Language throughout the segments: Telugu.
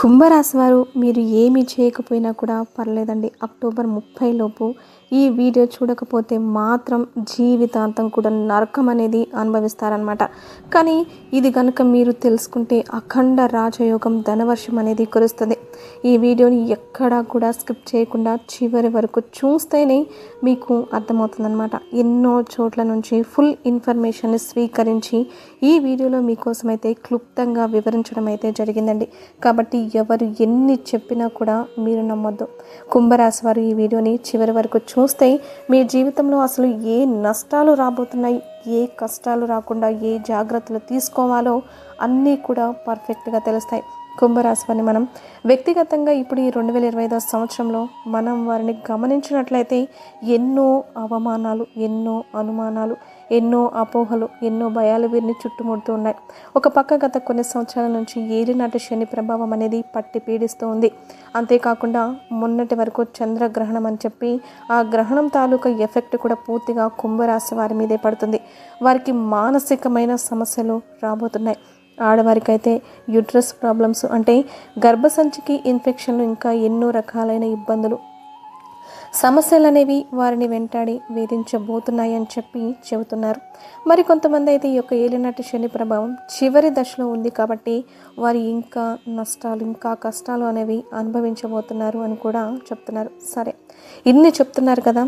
కుంభరాశి వారు మీరు ఏమి చేయకపోయినా కూడా పర్లేదండి. అక్టోబర్ 30 లోపు ఈ వీడియో చూడకపోతే మాత్రం జీవితాంతం కూడా నరకం అనేది అనుభవిస్తారనమాట. కానీ ఇది కనుక మీరు తెలుసుకుంటే అఖండ రాజయోగం ధనవర్షం అనేది కురుస్తుంది. ఈ వీడియోని ఎక్కడా కూడా స్కిప్ చేయకుండా చివరి వరకు చూస్తేనే మీకు అర్థమవుతుందన్నమాట. ఎన్నో చోట్ల నుంచి ఫుల్ ఇన్ఫర్మేషన్ స్వీకరించి ఈ వీడియోలో మీకోసం అయితే క్లుప్తంగా వివరించడం అయితే జరిగిందండి. కాబట్టి ఎవరు ఎన్ని చెప్పినా కూడా మీరు నమ్మొద్దు. కుంభరాశి వారు ఈ వీడియోని చివరి వరకు చూస్తే మీ జీవితంలో అసలు ఏ నష్టాలు రాబోతున్నాయి, ఏ కష్టాలు రాకుండా ఏ జాగ్రత్తలు తీసుకోవాలో అన్నీ కూడా పర్ఫెక్ట్గా తెలుస్తాయి. కుంభరాశి వారిని మనం వ్యక్తిగతంగా ఇప్పుడు ఈ 2025 సంవత్సరంలో మనం వారిని గమనించినట్లయితే ఎన్నో అవమానాలు, ఎన్నో అనుమానాలు, ఎన్నో అపోహలు, ఎన్నో భయాలు వీరిని చుట్టుముడుతూ ఉన్నాయి. ఒక పక్క గత కొన్ని సంవత్సరాల నుంచి ఏలినాటి శని ప్రభావం అనేది పట్టి పీడిస్తూ ఉంది. అంతేకాకుండా మొన్నటి వరకు చంద్రగ్రహణం అని చెప్పి ఆ గ్రహణం తాలూకా ఎఫెక్ట్ కూడా పూర్తిగా కుంభరాశి వారి మీదే పడుతుంది. వారికి మానసికమైన సమస్యలు రాబోతున్నాయి. ఆడవారికైతే యూట్రస్ ప్రాబ్లమ్స్ అంటే గర్భసంచికి ఇన్ఫెక్షన్లు, ఇంకా ఎన్నో రకాలైన ఇబ్బందులు, సమస్యలు అనేవి వారిని వెంటాడి వేధించబోతున్నాయి అని చెప్పి చెబుతున్నారు. మరి కొంతమంది అయితే ఈ యొక్క ఏలినాటి శని ప్రభావం చివరి దశలో ఉంది కాబట్టి వారు ఇంకా నష్టాలు, ఇంకా కష్టాలు అనేవి అనుభవించబోతున్నారు అని కూడా చెప్తున్నారు. సరే, ఇన్ని చెప్తున్నారు కదా,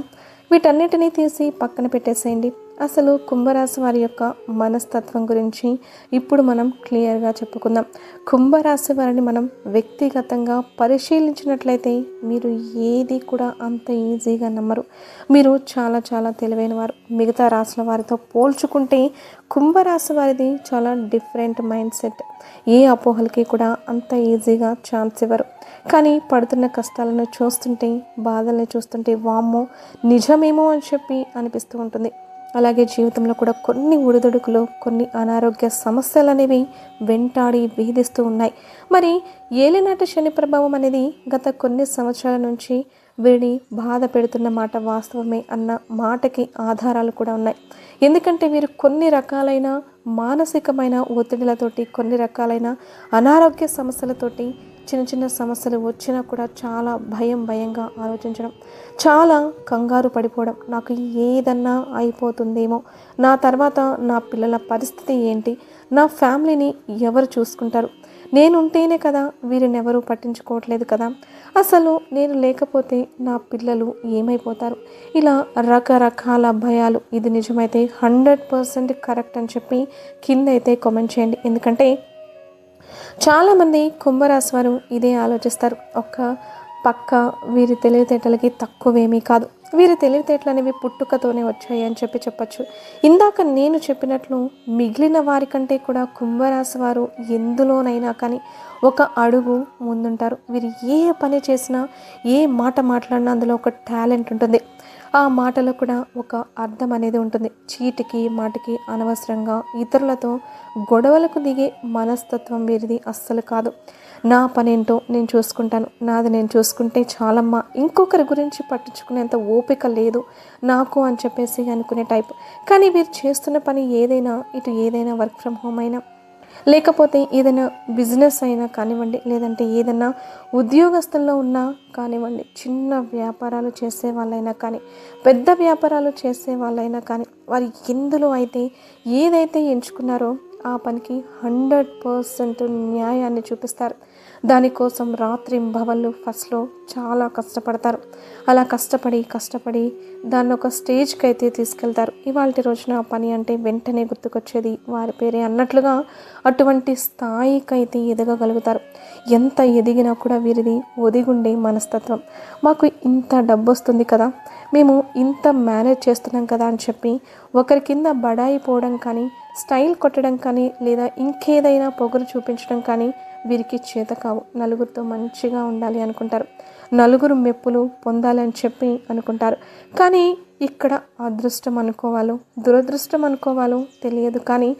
వీటన్నిటినీ తీసి పక్కన పెట్టేసేయండి. అసలు కుంభరాశి వారి యొక్క మనస్తత్వం గురించి ఇప్పుడు మనం క్లియర్గా చెప్పుకుందాం. కుంభరాశి వారిని మనం వ్యక్తిగతంగా పరిశీలించినట్లయితే మీరు ఏది కూడా అంత ఈజీగా నమ్మరు. మీరు చాలా చాలా తెలివైన వారు. మిగతా రాశుల వారితో పోల్చుకుంటే కుంభరాశి వారిది చాలా డిఫరెంట్ మైండ్ సెట్. ఏ అపోహలకి కూడా అంత ఈజీగా ఛాన్స్ ఇవ్వరు. కానీ పడుతున్న కష్టాలను చూస్తుంటే, బాధల్ని చూస్తుంటే వామ్మో నిజమేమో అని చెప్పి అనిపిస్తూ ఉంటుంది. అలాగే జీవితంలో కూడా కొన్ని ఒడిదుడుకులు, కొన్ని అనారోగ్య సమస్యలు అనేవి వెంటాడి వేధిస్తూ ఉన్నాయి. మరి ఏలినాటి శని ప్రభావం అనేది గత కొన్ని సంవత్సరాల నుంచి వీరిని బాధ పెడుతున్న మాట వాస్తవమే అన్న మాటకి ఆధారాలు కూడా ఉన్నాయి. ఎందుకంటే వీరు కొన్ని రకాలైన మానసికమైన ఒత్తిడిలతోటి, కొన్ని రకాలైన అనారోగ్య సమస్యలతోటి, చిన్న చిన్న సమస్యలు వచ్చినా కూడా చాలా భయంగా ఆలోచించడం, చాలా కంగారు పడిపోవడం, నాకు ఏదన్నా అయిపోతుందేమో, నా తర్వాత నా పిల్లల పరిస్థితి ఏంటి, నా ఫ్యామిలీని ఎవరు చూసుకుంటారు, నేనుంటేనే కదా వీరిని ఎవరు పట్టించుకోవట్లేదు కదా, అసలు నేను లేకపోతే నా పిల్లలు ఏమైపోతారు, ఇలా రకరకాల భయాలు. ఇది నిజమైతే 100% కరెక్ట్ అని చెప్పి కింద అయితే కామెంట్ చేయండి. ఎందుకంటే చాలామంది కుంభరాశి వారు ఇదే ఆలోచిస్తారు. ఒక్క పక్క వీరి తెలివితేటలకి తక్కువేమీ కాదు. వీరి తెలివితేటలు అనేవి పుట్టుకతోనే వచ్చాయి అని చెప్పచ్చు. ఇందాక నేను చెప్పినట్లు మిగిలిన వారికంటే కూడా కుంభరాశి వారు ఎందులోనైనా కానీ ఒక అడుగు ముందుంటారు. వీరు ఏ పని చేసినా, ఏ మాట మాట్లాడినా అందులో ఒక టాలెంట్ ఉంటుంది. ఆ మాటలో కూడా ఒక అర్థం అనేది ఉంటుంది. చీటికి మాటికి అనవసరంగా ఇతరులతో గొడవలకు దిగే మనస్తత్వం వీరిది అస్సలు కాదు. నా పనేంటో నేను చూసుకుంటాను, నాది నేను చూసుకుంటే చాలమ్మా, ఇంకొకరి గురించి పట్టించుకునేంత ఓపిక లేదు నాకు అని చెప్పేసి అనుకునే టైప్. కానీ వీరు చేస్తున్న పని ఏదైనా, ఇటు ఏదైనా వర్క్ ఫ్రమ్ హోమ్ అయినా, లేకపోతే ఏదైనా బిజినెస్ అయినా కానివ్వండి, లేదంటే ఏదైనా ఉద్యోగస్తుల్లో ఉన్నా కానివ్వండి, చిన్న వ్యాపారాలు చేసే వాళ్ళైనా కానీ, పెద్ద వ్యాపారాలు చేసే వాళ్ళైనా కానీ, వారు ఎందులో అయితే ఏదైతే ఎంచుకున్నారో ఆ పనికి 100% న్యాయాన్ని చూపిస్తారు. దానికోసం రాత్రింబవళ్ళు ఫస్ట్లో చాలా కష్టపడతారు. అలా కష్టపడి దాన్ని ఒక స్టేజ్కి అయితే తీసుకెళ్తారు. ఇవాళ రోజున ఆ పని అంటే వెంటనే గుర్తుకొచ్చేది వారి పేరే అన్నట్లుగా అటువంటి స్థాయికి అయితే ఎదగగలుగుతారు. ఎంత ఎదిగినా కూడా వీరిది ఒదిగుండే మనస్తత్వం. మాకు ఇంత డబ్బు వస్తుంది కదా, మేము ఇంత మేనేజ్ చేస్తున్నాం కదా అని చెప్పి ఒకరి కింద బడాయి పోవడం కానీ, స్టైల్ కొట్టడం కానీ, లేదా ఇంకేదైనా పొగరు చూపించడం కానీ వీరికి చేత కావు. నలుగురితో మంచిగా ఉండాలి అనుకుంటారు, నలుగురు మెప్పులు పొందాలి అని చెప్పి అనుకుంటారు. కానీ ఇక్కడ అదృష్టం అనుకోవాలో దురదృష్టం అనుకోవాలో తెలియదు. కానీ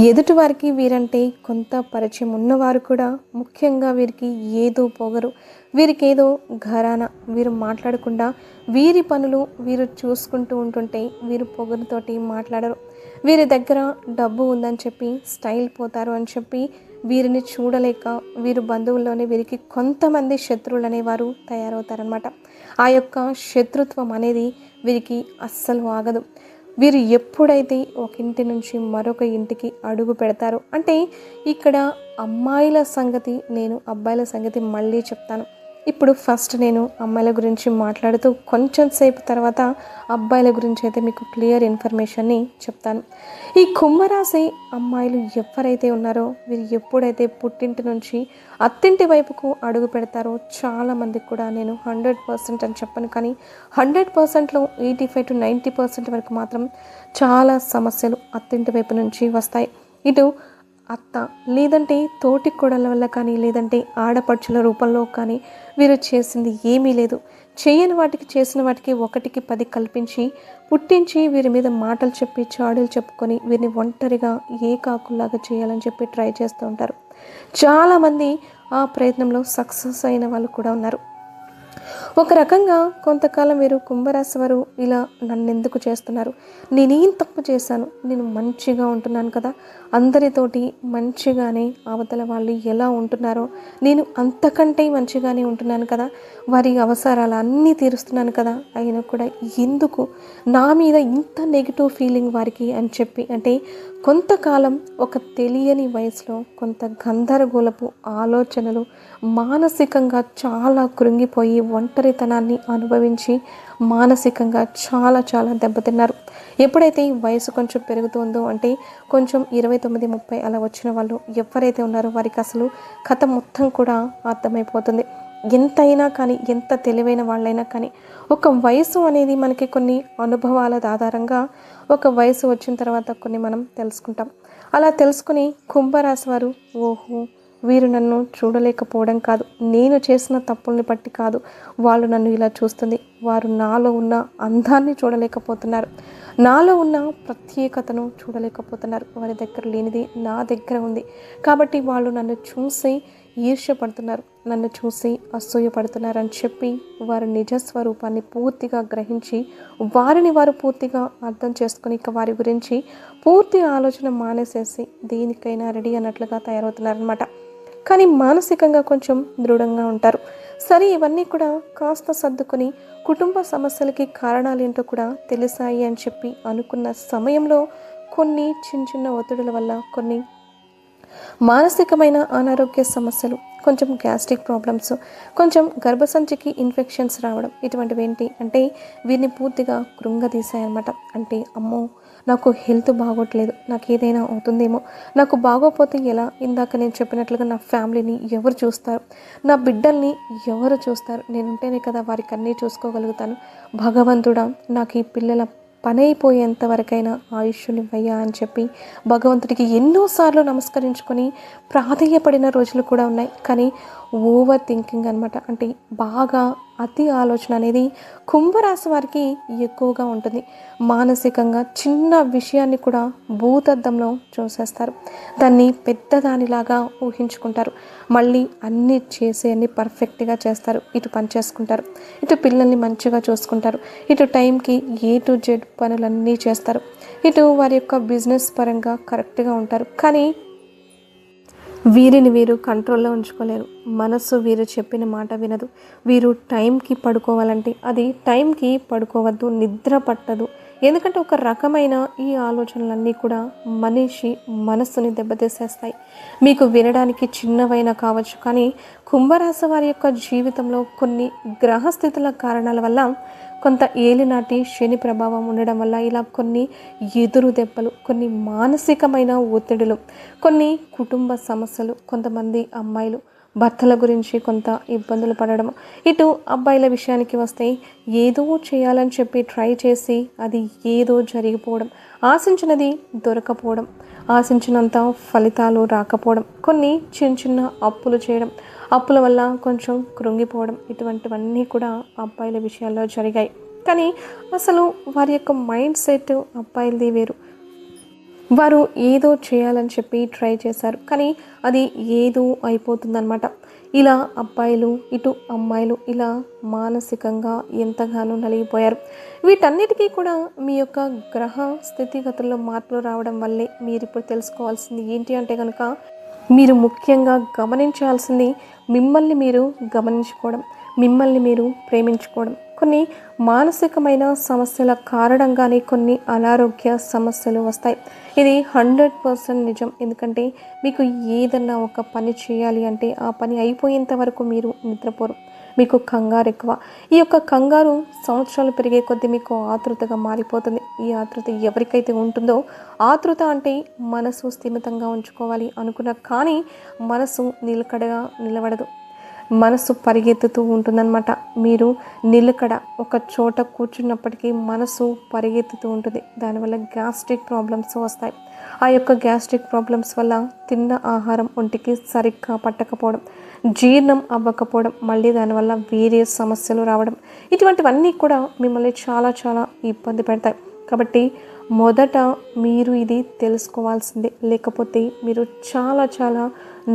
ఎదుటివారికి వీరంటే కొంత పరిచయం ఉన్నవారు కూడా ముఖ్యంగా వీరికి ఏదో పొగరు, వీరికేదో ఘరానా, వీరు మాట్లాడకుండా వీరి పనులు వీరు చూసుకుంటూ ఉంటుంటే వీరు పొగరుతోటి మాట్లాడరు. వీరి దగ్గర డబ్బు ఉందని చెప్పి స్టైల్ పోతారు అని చెప్పి వీరిని చూడలేక వీరు బంధువుల్లోనే వీరికి కొంతమంది శత్రువులు అనేవారు తయారవుతారనమాట. ఆ యొక్క శత్రుత్వం అనేది వీరికి అస్సలు ఆగదు. వీరు ఎప్పుడైతే ఒక ఇంటి నుంచి మరొక ఇంటికి అడుగు పెడతారో, అంటే ఇక్కడ అమ్మాయిల సంగతి నేను అబ్బాయిల సంగతి మళ్ళీ చెప్తాను. ఇప్పుడు ఫస్ట్ నేను అమ్మాయిల గురించి మాట్లాడుతూ కొంచెం సేపు తర్వాత అబ్బాయిల గురించి అయితే మీకు క్లియర్ ఇన్ఫర్మేషన్ని చెప్తాను. ఈ కుంభరాశి అమ్మాయిలు ఎవరైతే ఉన్నారో వీరు ఎప్పుడైతే పుట్టింటి నుంచి అత్తింటి వైపుకు అడుగు పెడతారో చాలామందికి కూడా నేను 100% అని చెప్పను, కానీ 100%లో 85 to 90% వరకు మాత్రం చాలా సమస్యలు అత్తింటి వైపు నుంచి వస్తాయి. ఇటు అత్త లేదంటే తోటి కోడళ్ళ వల్ల కానీ, లేదంటే ఆడపడుచుల రూపంలో కానీ వీరు చేసింది ఏమీ లేదు. చేయని వాటికి చేసిన వాటికి 1కి 10 కల్పించి పుట్టించి వీరి మీద మాటలు చెప్పి చాడీలు చెప్పుకొని వీరిని ఒంటరిగా ఏకాకుల్లాగా చేయాలని చెప్పి ట్రై చేస్తూ ఉంటారు. చాలామంది ఆ ప్రయత్నంలో సక్సెస్ అయిన వాళ్ళు కూడా ఉన్నారు. ఒక రకంగా కొంతకాలం వీరు కుంభరాశి వారు ఇలా నన్నెందుకు చేస్తున్నారు, నేనేం తప్పు చేశాను, నేను మంచిగా ఉంటున్నాను కదా, అందరితోటి మంచిగానే అవతల వాళ్ళు ఎలా ఉంటున్నారో నేను అంతకంటే మంచిగానే ఉంటున్నాను కదా, వారి అవసరాలు అన్నీ తీరుస్తున్నాను కదా, అయినా కూడా ఎందుకు నా మీద ఇంత నెగిటివ్ ఫీలింగ్ వారికి అని చెప్పి, అంటే కొంతకాలం ఒక తెలియని వయసులో కొంత గందరగోళపు ఆలోచనలు, మానసికంగా చాలా కృంగిపోయి ఒంటరితనాన్ని అనుభవించి మానసికంగా చాలా చాలా దెబ్బతిన్నారు. ఎప్పుడైతే ఈ వయసు కొంచెం పెరుగుతుందో, అంటే కొంచెం 29, 30 అలా వచ్చిన వాళ్ళు ఎవరైతే ఉన్నారో వారికి అసలు కథ మొత్తం కూడా అర్థమైపోతుంది. ఎంతైనా కానీ, ఎంత తెలివైన వాళ్ళైనా కానీ ఒక వయసు అనేది మనకి కొన్ని అనుభవాల ఆధారంగా ఒక వయసు వచ్చిన తర్వాత కొన్ని మనం తెలుసుకుంటాం. అలా తెలుసుకుని కుంభరాశి వారు ఓహో వీరు నన్ను చూడలేకపోవడం కాదు, నేను చేసిన తప్పుల్ని బట్టి కాదు వాళ్ళు నన్ను ఇలా చూస్తుంది, వారు నాలో ఉన్న అందాన్ని చూడలేకపోతున్నారు, నాలో ఉన్న ప్రత్యేకతను చూడలేకపోతున్నారు, వారి దగ్గర లేనిది నా దగ్గర ఉంది కాబట్టి వాళ్ళు నన్ను చూసి ఈర్ష్యపడుతున్నారు, నన్ను చూసి అసూయపడుతున్నారు అని చెప్పి వారి నిజస్వరూపాన్ని పూర్తిగా గ్రహించి వారిని వారు పూర్తిగా అర్థం చేసుకుని ఇక వారి గురించి పూర్తి ఆలోచన మానేసేసి దేనికైనా రెడీ అన్నట్లుగా తయారవుతున్నారనమాట. కానీ మానసికంగా కొంచెం దృఢంగా ఉంటారు. సరే, ఇవన్నీ కూడా కాస్త సర్దుకొని కుటుంబ సమస్యలకి కారణాలు ఏంటో కూడా తెలిసాయి అని చెప్పి అనుకున్న సమయంలో కొన్ని చిన్న చిన్న ఒత్తిడుల వల్ల కొన్ని మానసికమైన అనారోగ్య సమస్యలు, కొంచెం గ్యాస్ట్రిక్ ప్రాబ్లమ్స్, కొంచెం గర్భసంచికి ఇన్ఫెక్షన్స్ రావడం, ఇటువంటివి ఏంటి అంటే వీరిని పూర్తిగా కృంగదీశాయన్నమాట. అంటే అమ్మో నాకు హెల్త్ బాగోట్లేదు, నాకు ఏదైనా అవుతుందేమో, నాకు బాగోపోతే ఎలా, ఇందాక నేను చెప్పినట్లుగా నా ఫ్యామిలీని ఎవరు చూస్తారు, నా బిడ్డల్ని ఎవరు చూస్తారు, నేనుంటేనే కదా వారికి అన్నీ చూసుకోగలుగుతాను, భగవంతుడా నాకు ఈ పిల్లల పని అయిపోయేంత వరకైనా ఆయుష్నివ్వయ్యా అని చెప్పి భగవంతుడికి ఎన్నోసార్లు నమస్కరించుకొని ప్రాధేయపడిన రోజులు కూడా ఉన్నాయి. కానీ ఓవర్ థింకింగ్ అనమాట, అంటే బాగా అతి ఆలోచన అనేది కుంభరాశి వారికి ఎక్కువగా ఉంటుంది. మానసికంగా చిన్న విషయాన్ని కూడా భూతద్దంలో చూసేస్తారు, దాన్ని పెద్దదానిలాగా ఊహించుకుంటారు, మళ్ళీ అన్నీ అన్ని పర్ఫెక్ట్గా చేస్తారు, ఇటు పని చేసుకుంటారు, ఇటు పిల్లల్ని మంచిగా చూసుకుంటారు, ఇటు టైంకి A to Z పనులన్నీ చేస్తారు, ఇటు వారి యొక్క బిజినెస్ పరంగా కరెక్ట్గా ఉంటారు. కానీ వీరిని వీరు కంట్రోల్లో ఉంచుకోలేరు. మనసు వీరు చెప్పిన మాట వినదు. వీరు టైంకి పడుకోవాలంటే అది టైంకి పడుకోవద్దు, నిద్ర పట్టదు. ఎందుకంటే ఒక రకమైన ఈ ఆలోచనలన్నీ కూడా మనిషి మనస్సుని దెబ్బతీసేస్తాయి. మీకు వినడానికి చిన్నవైనా కావచ్చు, కానీ కుంభరాశి వారి యొక్క జీవితంలో కొన్ని గ్రహస్థితుల కారణాల వల్ల, కొంత ఏలినాటి శని ప్రభావం ఉండడం వల్ల ఇలా కొన్ని ఎదురు దెబ్బలు, కొన్ని మానసికమైన ఒత్తిడులు, కొన్ని కుటుంబ సమస్యలు, కొంతమంది అమ్మాయిలు భర్తల గురించి కొంత ఇబ్బందులు పడడం, ఇటు అబ్బాయిల విషయానికి వస్తే ఏదో చేయాలని చెప్పి ట్రై చేసి అది ఏదో జరిగిపోవడం, ఆశించినది దొరకపోవడం, ఆశించినంత ఫలితాలు రాకపోవడం, కొన్ని చిన్న చిన్న అప్పులు చేయడం, అప్పుల వల్ల కొంచెం కృంగిపోవడం, ఇటువంటివన్నీ కూడా అబ్బాయిల విషయాల్లో జరిగాయి. కానీ అసలు వారి యొక్క మైండ్ సెట్ అబ్బాయిలది వేరు. వారు ఏదో చేయాలని చెప్పి ట్రై చేశారు, కానీ అది ఏదో అయిపోతుందన్నమాట. ఇలా అబ్బాయిలు ఇటు అమ్మాయిలు ఇలా మానసికంగా ఎంతగానో నలిగిపోయారు. వీటన్నిటికీ కూడా మీ యొక్క గ్రహ స్థితిగతుల్లో మార్పులు రావడం వల్లే. మీరు ఇప్పుడు తెలుసుకోవాల్సింది ఏంటి అంటే కనుక మీరు ముఖ్యంగా గమనించాల్సింది మిమ్మల్ని మీరు గమనించుకోవడం, మిమ్మల్ని మీరు ప్రేమించుకోవడం. కొన్ని మానసికమైన సమస్యల కారణంగానే కొన్ని అనారోగ్య సమస్యలు వస్తాయి. ఇది 100% నిజం. ఎందుకంటే మీకు ఏదన్నా ఒక పని చేయాలి అంటే ఆ పని అయిపోయేంత వరకు మీరు నిద్రపోరు. మీకు కంగారు ఎక్కువ. ఈ యొక్క కంగారు సంవత్సరాలు పెరిగే కొద్దీ మీకు ఆతృతగా మారిపోతుంది. ఈ ఆతృత ఎవరికైతే ఉంటుందో, ఆతృత అంటే మనసు స్థిమితంగా ఉంచుకోవాలి అనుకున్నా కానీ మనసు నిలకడగా నిలబడదు. మనసు పరిగెత్తుతూ ఉంటుందన్నమాట. మీరు నిలకడ ఒక చోట కూర్చున్నప్పటికీ మనసు పరిగెత్తుతూ ఉంటుంది. దానివల్ల గ్యాస్ట్రిక్ ప్రాబ్లమ్స్ వస్తాయి. ఆ యొక్క గ్యాస్ట్రిక్ ప్రాబ్లమ్స్ వల్ల తిన్న ఆహారం ఒంటికి సరిగ్గా పట్టకపోవడం, జీర్ణం అవ్వకపోవడం, మళ్ళీ దానివల్ల వేరే సమస్యలు రావడం, ఇటువంటివన్నీ కూడా మిమ్మల్ని చాలా చాలా ఇబ్బంది పెడతాయి. కాబట్టి మొదట మీరు ఇది తెలుసుకోవాల్సిందే. లేకపోతే మీరు చాలా చాలా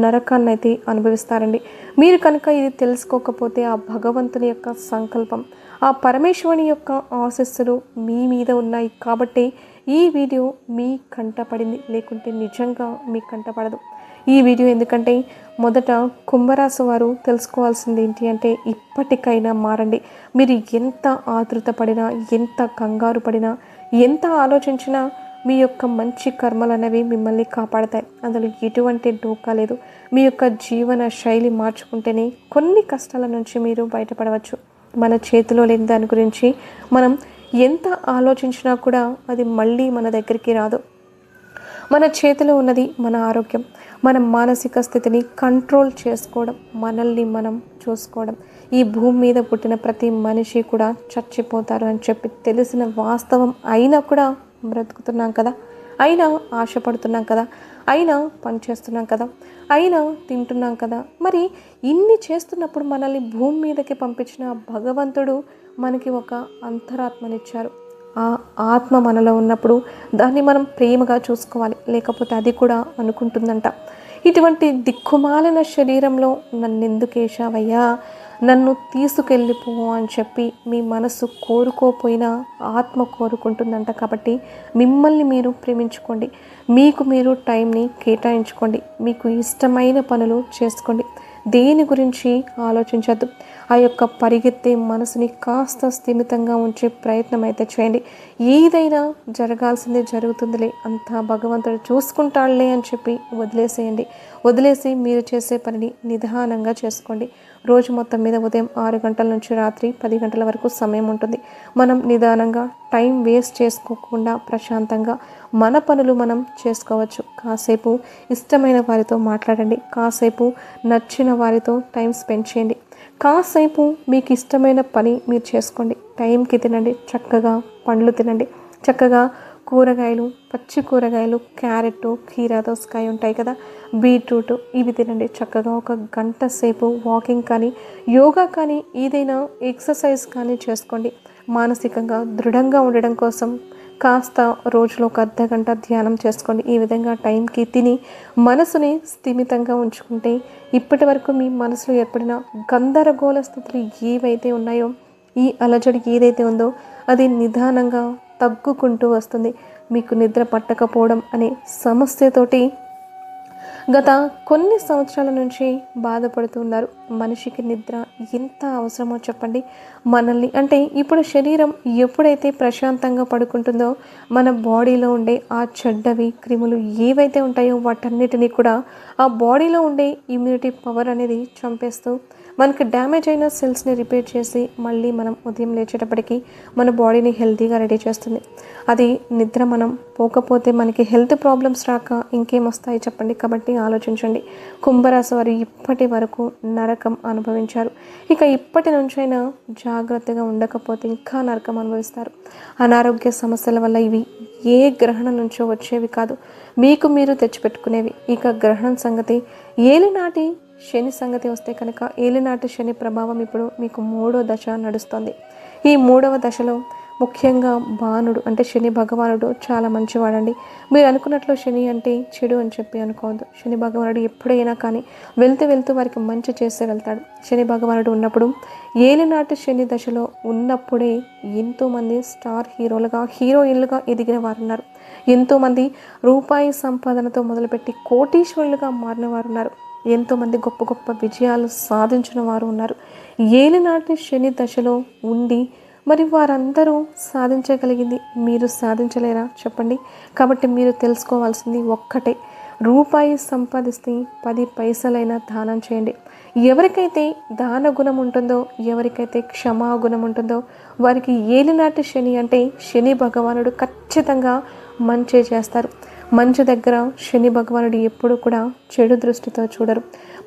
నరకాన్ని అయితే అనుభవిస్తారండి. మీరు కనుక ఇది తెలుసుకోకపోతే ఆ భగవంతుని యొక్క సంకల్పం, ఆ పరమేశ్వరుని యొక్క ఆశీస్సులు మీ మీద ఉన్నాయి కాబట్టి ఈ వీడియో మీ కంటపడింది. లేకుంటే నిజంగా మీ కంటపడదు ఈ వీడియో. ఎందుకంటే మొదట కుంభరాశి వారు తెలుసుకోవాల్సింది ఏంటి అంటే ఇప్పటికైనా మారండి. మీరు ఎంత ఆతృత పడినా, ఎంత కంగారు పడినా, ఎంత ఆలోచించినా మీ యొక్క మంచి కర్మలు అనేవి మిమ్మల్ని కాపాడతాయి. అందులో ఎటువంటి డోకా లేదు. మీ యొక్క జీవన శైలి మార్చుకుంటేనే కొన్ని కష్టాల నుంచి మీరు బయటపడవచ్చు. మన చేతిలో లేని దాని గురించి మనం ఎంత ఆలోచించినా కూడా అది మళ్ళీ మన దగ్గరికి రాదు. మన చేతిలో ఉన్నది మన ఆరోగ్యం, మన మానసిక స్థితిని కంట్రోల్ చేసుకోవడం, మనల్ని మనం చూసుకోవడం. ఈ భూమి మీద పుట్టిన ప్రతి మనిషి కూడా చచ్చిపోతారు అని చెప్పి తెలిసిన వాస్తవం అయినా కూడా బ్రతుకుతున్నాం కదా, అయినా ఆశపడుతున్నాం కదా, అయినా పనిచేస్తున్నాం కదా, అయినా తింటున్నాం కదా. మరి ఇన్ని చేస్తున్నప్పుడు మనల్ని భూమి మీదకి పంపించిన భగవంతుడు మనకి ఒక అంతరాత్మనిచ్చారు. ఆ ఆత్మ మనలో ఉన్నప్పుడు దాన్ని మనం ప్రేమగా చూసుకోవాలి. లేకపోతే అది కూడా అనుకుంటుందంట, ఇటువంటి దిక్కుమాలిన శరీరంలో నన్ను ఎందుకు వేశావయ్యా, నన్ను తీసుకెళ్ళిపో అని చెప్పి మీ మనసు కోరుకోపోయినా ఆత్మ కోరుకుంటుందంట. కాబట్టి మిమ్మల్ని మీరు ప్రేమించుకోండి, మీకు మీరు టైంని కేటాయించుకోండి, మీకు ఇష్టమైన పనులు చేసుకోండి, దేని గురించి ఆలోచించద్దు. ఆ యొక్క పరిగెత్తే మనసుని కాస్త స్థిమితంగా ఉంచే ప్రయత్నం అయితే చేయండి. ఏదైనా జరగాల్సిందే జరుగుతుందిలే, అంతా భగవంతుడు చూసుకుంటాడులే అని చెప్పి వదిలేసి మీరు చేసే పనిని నిదానంగా చేసుకోండి. రోజు మొత్తం మీద ఉదయం 6 గంటల నుంచి రాత్రి 10 గంటల వరకు సమయం ఉంటుంది. మనం నిదానంగా టైం వేస్ట్ చేసుకోకుండా ప్రశాంతంగా మన పనులు మనం చేసుకోవచ్చు. కాసేపు ఇష్టమైన వారితో మాట్లాడండి, కాసేపు నచ్చిన వారితో టైం స్పెండ్ చేయండి, కాసేపు మీకు ఇష్టమైన పని మీరు చేసుకోండి. టైంకి తినండి, చక్కగా పండ్లు తినండి, చక్కగా కూరగాయలు, పచ్చి కూరగాయలు, క్యారెట్, కీరా దోసకాయ ఉంటాయి కదా, బీట్రూట్, ఇవి తినండి. చక్కగా ఒక గంట సేపు వాకింగ్ కానీ, యోగా కానీ, ఏదైనా ఎక్సర్సైజ్ కానీ చేసుకోండి. మానసికంగా దృఢంగా ఉండడం కోసం కాస్త రోజులో ఒక అర్ధగంట ధ్యానం చేసుకోండి. ఈ విధంగా టైంకి తిని మనసుని స్థిమితంగా ఉంచుకుంటే ఇప్పటి వరకు మీ మనసులో ఏర్పడిన గందరగోళ స్థితులు ఏవైతే ఉన్నాయో, ఈ అలజడి ఏదైతే ఉందో అది నిదానంగా తగ్గుకుంటూ వస్తుంది. మీకు నిద్ర పట్టకపోవడం అనే సమస్యతోటి గత కొన్ని సంవత్సరాల నుంచి బాధపడుతున్నారు. మనిషికి నిద్ర ఎంత అవసరమో చెప్పండి. మనల్ని అంటే ఇప్పుడు శరీరం ఎప్పుడైతే ప్రశాంతంగా పడుకుంటుందో మన బాడీలో ఉండే ఆ చెడ్డవి క్రిములు ఏవైతే ఉంటాయో వాటన్నిటినీ కూడా ఆ బాడీలో ఉండే ఇమ్యూనిటీ పవర్ అనేది చంపేస్తూ మనకి డ్యామేజ్ అయిన సెల్స్ని రిపేర్ చేసి మళ్ళీ మనం ఉదయం లేచేటప్పటికి మన బాడీని హెల్తీగా రెడీ చేస్తుంది. అది నిద్ర మనం పోకపోతే మనకి హెల్త్ ప్రాబ్లమ్స్ రాక ఇంకేం వస్తాయి చెప్పండి. కాబట్టి ఆలోచించండి. కుంభరాశి వారు ఇప్పటి వరకు నరకం అనుభవించారు. ఇక ఇప్పటి నుంచైనా జాగ్రత్తగా ఉండకపోతే ఇంకా నరకం అనుభవిస్తారు. అనారోగ్య సమస్యల వల్ల ఇవి ఏ గ్రహణం నుంచో వచ్చేవి కాదు, మీకు మీరు తెచ్చిపెట్టుకునేవి. ఇక గ్రహణం సంగతి, ఏలినాటి శని సంగతి వస్తే కనుక ఏలినాటి శని ప్రభావం ఇప్పుడు మీకు 3వ దశ నడుస్తుంది. ఈ 3వ దశలో ముఖ్యంగా బాణుడు అంటే శని భగవానుడు చాలా మంచివాడండి. మీరు అనుకున్నట్లు శని అంటే చెడు అని చెప్పి అనుకోవద్దు. శని భగవానుడు ఎప్పుడైనా కానీ వెళ్తూ వెళ్తూ వారికి మంచి చేసే వెళ్తాడు. శని భగవానుడు ఉన్నప్పుడు ఏలినాటి శని దశలో ఉన్నప్పుడే ఎంతోమంది స్టార్ హీరోలుగా హీరోయిన్లుగా ఎదిగిన వారు ఉన్నారు. ఎంతోమంది రూపాయి సంపాదనతో మొదలుపెట్టి కోటీశ్వరులుగా మారిన వారు ఉన్నారు. ఎంతోమంది గొప్ప గొప్ప విజయాలు సాధించిన వారు ఉన్నారు. ఏలినాటి శని దశలో ఉండి మరి వారందరూ సాధించగలిగింది మీరు సాధించలేరా చెప్పండి. కాబట్టి మీరు తెలుసుకోవాల్సింది ఒక్కటే, రూపాయి సంపాదిస్తే 10 పైసలైనా దానం చేయండి. ఎవరికైతే దాన గుణం ఉంటుందో, ఎవరికైతే క్షమాగుణం ఉంటుందో వారికి ఏలినాటి శని అంటే శని భగవానుడు ఖచ్చితంగా మంచి చేస్తారు. మంచి దగ్గర శని భగవానుడు ఎప్పుడు కూడా చెడు దృష్టితో చూడరు.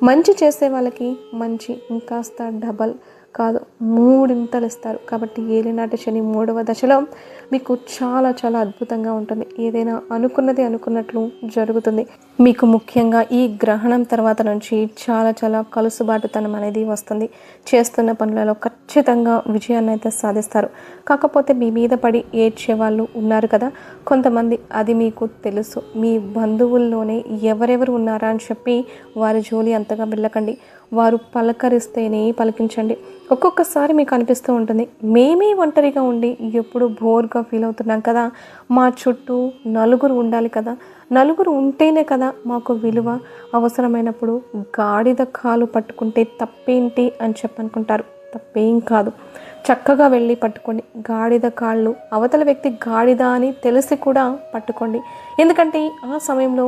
మంచి చేసే వాళ్ళకి మంచి ఇంకాస్త డబల్ కాదు 3 ఇస్తారు. కాబట్టి ఏలినాటి శని 3వ దశలో మీకు చాలా చాలా అద్భుతంగా ఉంటుంది. ఏదైనా అనుకున్నది అనుకున్నట్లు జరుగుతుంది. మీకు ముఖ్యంగా ఈ గ్రహణం తర్వాత నుంచి చాలా చాలా కలుసుబాటుతనం అనేది వస్తుంది. చేస్తున్న పనులలో ఖచ్చితంగా విజయాన్ని అయితే సాధిస్తారు. కాకపోతే మీ మీద పడి ఏడ్చే వాళ్ళు ఉన్నారు కదా కొంతమంది, అది మీకు తెలుసు. మీ బంధువుల్లోనే ఎవరెవరు ఉన్నారా అని చెప్పి వారి జోలి అంతగా వెళ్ళకండి. వారు పలకరిస్తేనే పలికించండి. ఒక్కొక్కసారి మీకు అనిపిస్తూ ఉంటుంది, మేమే ఒంటరిగా ఉండి ఎప్పుడు బోర్గా ఫీల్ అవుతున్నాం కదా, మా చుట్టూ నలుగురు ఉండాలి కదా, నలుగురు ఉంటేనే కదా మాకు విలువ, అవసరమైనప్పుడు గాడిద కాలు పట్టుకుంటే తప్పేంటి అని చెప్పనుకుంటారు. తప్పేం కాదు, చక్కగా వెళ్ళి పట్టుకోండి. గాడిద కాళ్ళు అవతల వ్యక్తి గాడిద అని తెలిసి కూడా పట్టుకోండి. ఎందుకంటే ఆ సమయంలో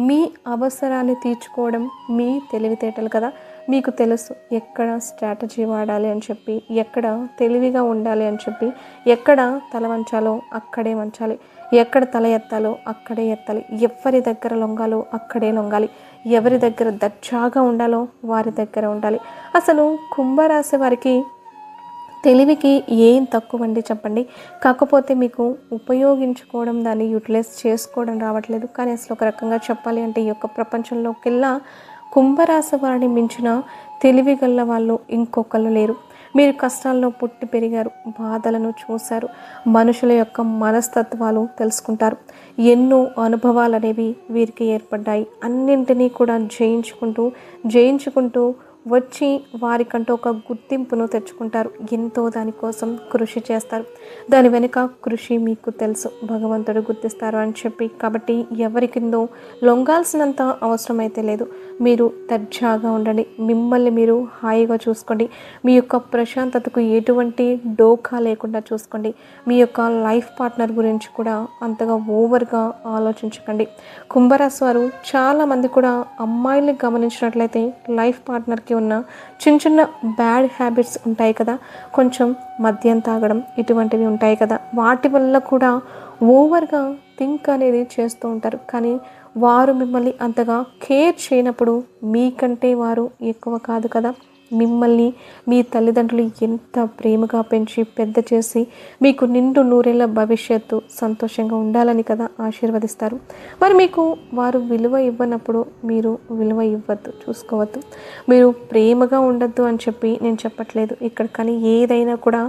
మీ అవసరాన్ని తీర్చుకోవడం మీ తెలివితేటలు కదా. మీకు తెలుసు ఎక్కడ స్ట్రాటజీ వాడాలి అని చెప్పి, ఎక్కడ తెలివిగా ఉండాలి అని చెప్పి, ఎక్కడ తల వంచాలో అక్కడే వంచాలి, ఎక్కడ తల ఎత్తాలో అక్కడే ఎత్తాలి, ఎవరి దగ్గర లొంగాలో అక్కడే లొంగాలి, ఎవరి దగ్గర దర్జాగా ఉండాలో వారి దగ్గర ఉండాలి. అసలు కుంభరాశి వారికి తెలివికి ఏం తక్కువ అండి చెప్పండి. కాకపోతే మీకు ఉపయోగించుకోవడం, దాన్ని యూటిలైజ్ చేసుకోవడం రావట్లేదు. కానీ అసలు ఒక రకంగా చెప్పాలి అంటే ఈ యొక్క ప్రపంచంలోకెల్లా కుంభరాశి వారిని మించిన తెలివి గల వాళ్ళు ఇంకొకళ్ళు లేరు. మీరు కష్టాల్లో పుట్టి పెరిగారు, బాధలను చూశారు, మనుషుల యొక్క మనస్తత్వాలు తెలుసుకుంటారు. ఎన్నో అనుభవాలు అనేవి వీరికి ఏర్పడ్డాయి. అన్నింటినీ కూడా జయించుకుంటూ వచ్చి వారికంటూ ఒక గుర్తింపును తెచ్చుకుంటారు. ఎంతో దానికోసం కృషి చేస్తారు. దాని వెనుక కృషి మీకు తెలుసు, భగవంతుడు గుర్తిస్తారు అని చెప్పి. కాబట్టి ఎవరి కిందో లొంగాల్సినంత అవసరం అయితే లేదు. మీరు దర్జాగా ఉండండి, మిమ్మల్ని మీరు హాయిగా చూసుకోండి, మీ యొక్క ప్రశాంతతకు ఎటువంటి డోకా లేకుండా చూసుకోండి. మీ యొక్క లైఫ్ పార్ట్నర్ గురించి కూడా అంతగా ఓవర్గా ఆలోచించకండి. కుంభరాశి వారు చాలామంది కూడా అమ్మాయిల్ని గమనించినట్లయితే లైఫ్ పార్ట్నర్కి ఉన్న చిన్న చిన్న బ్యాడ్ హ్యాబిట్స్ ఉంటాయి కదా, కొంచెం మద్యం తాగడం ఇటువంటివి ఉంటాయి కదా, వాటి వల్ల కూడా ఓవర్గా థింక్ అనేది చేస్తూ ఉంటారు. కానీ వారు మిమ్మల్ని అంతగా కేర్ చేయనప్పుడు మీకంటే వారు ఎక్కువ కాదు కదా. మిమ్మల్ని మీ తల్లిదండ్రులు ఎంత ప్రేమగా పెంచి పెద్ద చేసి మీకు నిండు నూరేళ్ల భవిష్యత్తు సంతోషంగా ఉండాలని కదా ఆశీర్వదిస్తారు. మరి మీకు వారు విలువ ఇవ్వనప్పుడు మీరు విలువ ఇవ్వద్దు, చూసుకోవద్దు. మీరు ప్రేమగా ఉండద్దు అని చెప్పి నేను చెప్పట్లేదు ఇక్కడ. కానీ ఏదైనా కూడా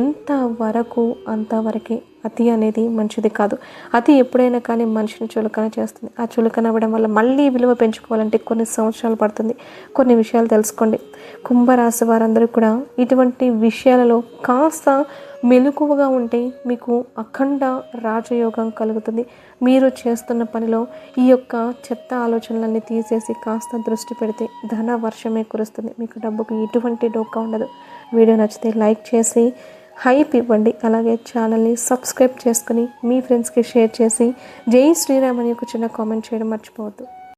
ఎంత వరకు అంతవరకే. అతి అనేది మంచిది కాదు. అతి ఎప్పుడైనా కానీ మనిషిని చులకన చేస్తుంది. ఆ చులకన అవ్వడం వల్ల మళ్ళీ విలువ పెంచుకోవాలంటే కొన్ని సంవత్సరాలు పడుతుంది. కొన్ని విషయాలు తెలుసుకోండి. కుంభరాశి వారందరూ కూడా ఇటువంటి విషయాలలో కాస్త మెలకువగా ఉంటే మీకు అఖండ రాజయోగం కలుగుతుంది. మీరు చేస్తున్న పనిలో ఈ యొక్క చెత్త ఆలోచనలన్నీ తీసేసి కాస్త దృష్టి పెడితే ధన వర్షమే కురుస్తుంది. మీకు డబ్బుకు ఎటువంటి డోకా ఉండదు. వీడియో నచ్చితే లైక్ చేసి హైప్ ఇవ్వండి. అలాగే ఛానల్ని సబ్స్క్రైబ్ చేసుకుని మీ ఫ్రెండ్స్కి షేర్ చేసి జై శ్రీరామ్ అని ఒక చిన్న కామెంట్ చేయడం మర్చిపోవద్దు.